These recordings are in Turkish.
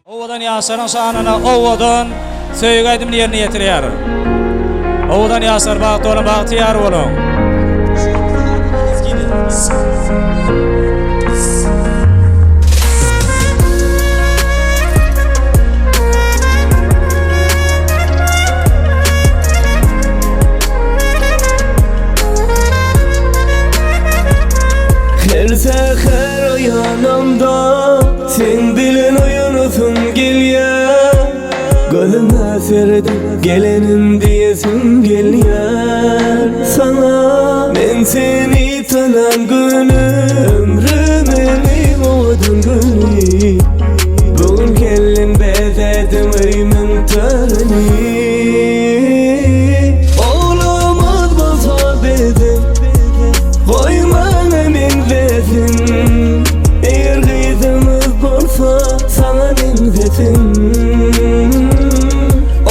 Ovadan Yasar'ın şanına ovadan söýgädimni ýerine ýetirýär. Ovadan Yasar bagty bolan bagtyýar bolun. Her seher uyanamda sen bilen uyanasın gelýär. Gözüme serdim gelenim diyesin gelýär. Sana men seni tanan günü ömrümün owadın günü. Bugün kellin bezedim öýümün törüni. Olamaz bolsa bezim koyman emin vezin. Eğer kızımız bolsa sana benzesin.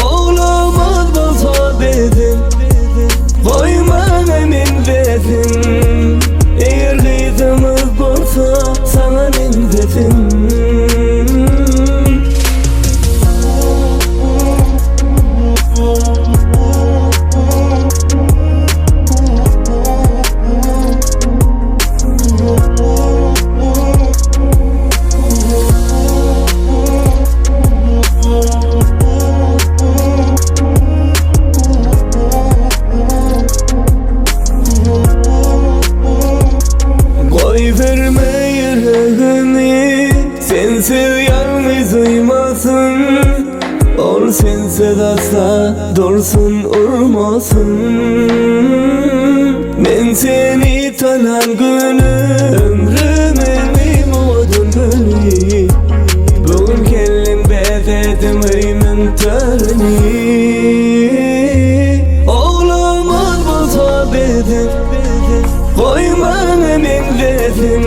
Olamaz bolsa bezim koyman emin vezin. Eğer kızımız bolsa sana benzesin. Verme yüreğini, sensiz yalnız uymasın. Ol sensiz asla dursun urmasın. Men seni tanan günü ömrümün owadın günü. Bugün kellin bezedim öýümün törüni. Olamaz bolsa bezim koyman emin vezin.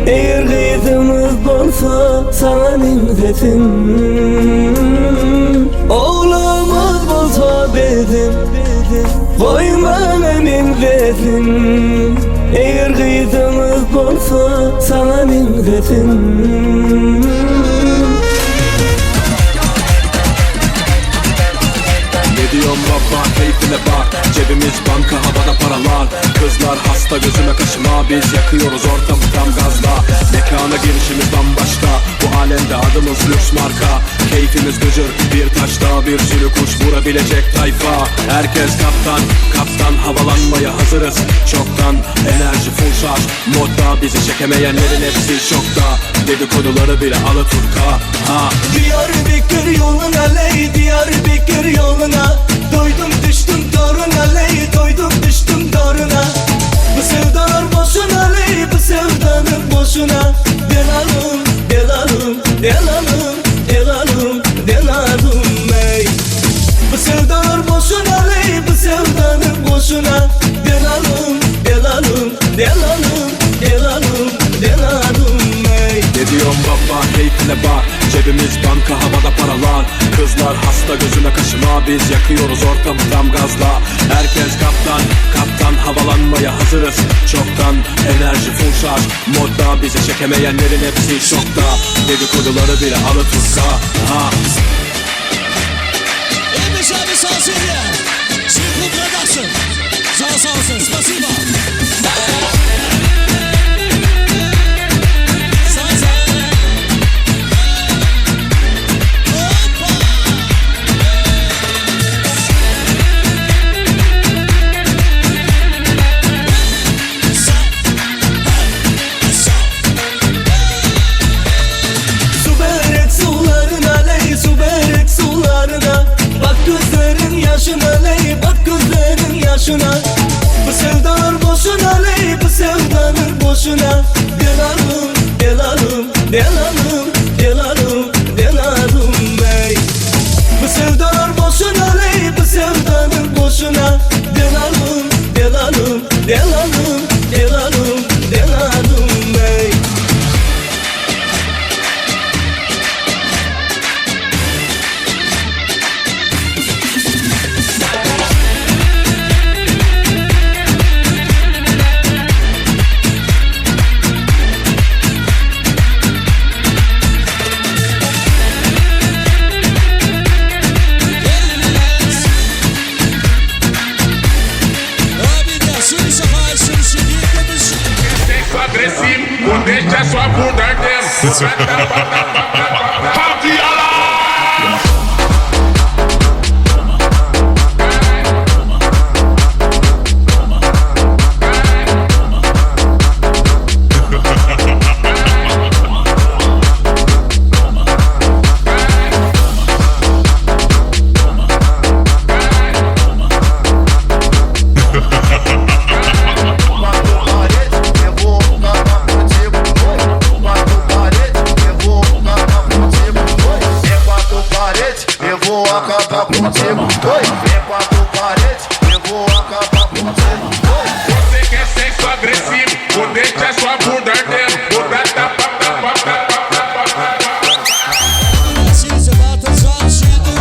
Eğer kızımız bolsa sana benzesin. Olamaz bolsa bezim koyman emin vezin. Eğer kızımız bolsa sana benzesin. Ne diyorsun baba, keyfine bak. Cebimiz banka, havada paralar. Kızlar hasta, gözüme kaşıma. Biz yakıyoruz ortamı tam gazla. Mekana girişimiz bambaşka. Bu alemde adımız lüks marka. Keyfimiz gıcır, bir taşta bir sürü kuş vurabilecek tayfa. Herkes kaptan, kaptan, havalanmaya hazırız çoktan. Enerji full şarj, modda bizi çekemeyenlerin hepsi şokta. Dedikoduları bile Alaturka. Diyarbakır yoluna ley, Diyarbakır yoluna. Doydum düştüm toruna ley, doydum düştüm toruna. Bu sevdalar boşuna ley, bu sevdanın boşuna. Delalım, delalım, delalım, delalım, delalım ey. Bu sevdalar boşuna ley, bu sevdanın boşuna. Delalım, delalım, delalım, delalım, delalım ey. Ne diyorsun baba, keyfine bak. Cebimiz banka, havada paralar. Kızlar hasta, gözüme kaşıma. Biz yakıyoruz ortamı tam gazla. Herkes kaptan, kaptan, havalanmaya hazırız çoktan. Enerji full şarj, modda bizi çekemeyenlerin hepsi şokta. Dedikoduları bile Alaturka. Обещали соседи, Симфу Продакшн. Сал, спасибо. Yaşına. Bu sevdalar boşuna ley, bu sevdanın boşuna. Delalım, delalım, delalım, delalım, delalım bey. Bu sevdalar boşuna ley, bu sevdalar Party alarm! Acabar contigo, oi, vem quatro paredes, eu vou acabar contigo, oi. Você quer sexo agressivo, o dente é sua bunda ardendo, o tapa. Assim você bota os olhos cheios do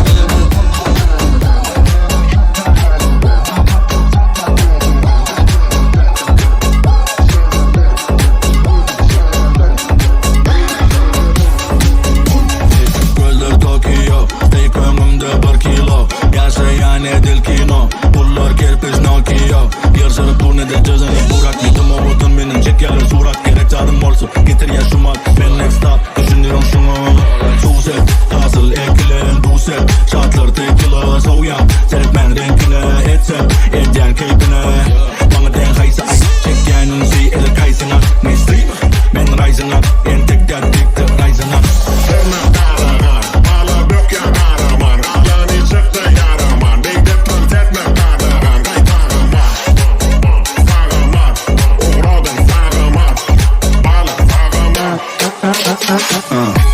Gözler Tokyo, ey ko'nglimda 1 kilo Yashagan edil kino, pullar kerpiç Nokia Yershirib burnida jazani burak Yetim o'g'lim mening chekali surat Kerak jarim bo'lsa, getir ya shumat Men next stop, düşünürüm şunu Suset, asıl ekilen duset Şartlar tekila, soğuyan Serip men renkine, etsem Edyen keyfine Bana den haysa ay Çekkenin si, ele kaysına Ne sleep, men rising up En tek dat diktir rising up Balık